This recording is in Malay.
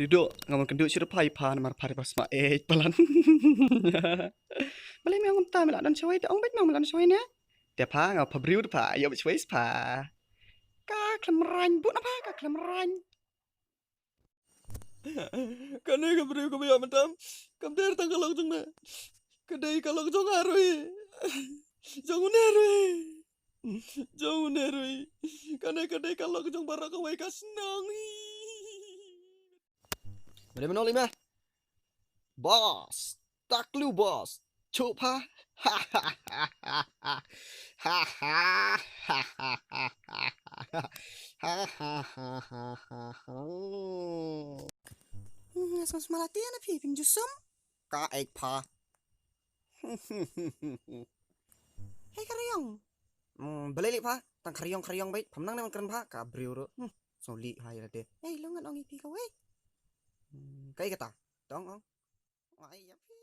duduk ngamun kenduk sira pai pan mar pare pas ma pelan. Malay mi ngam ta mela dan choi te ong bet mang mela dan choi ne. Te pa ngau pa briu pa yo bet choi pa. Ka klem rain bu na pa ka klem rain. Kanai ka briu ka biya matam. Kam der tang kalong jong na. Kadai kalong jong aroi. Jong uneroi. Jong uneroi. Kanai kalong jong barak ka wai ka senang. Boleh menolak mah? Bos, tak lu bos. Cuk pa. Ha ha ha ha ha. Ha ha ha ha ha ha. Ha ha ha ha ha ha. Asam semalati na pi ping jusum. Ka ek pa. Hei karyong. Balik pa. Tang karyong baik. Pemnang naman keren pa. Ka briu ro. Soli hai la de. Hei longan ong ipi ka wei. Kai kata. Dong ong. Ai ya pi.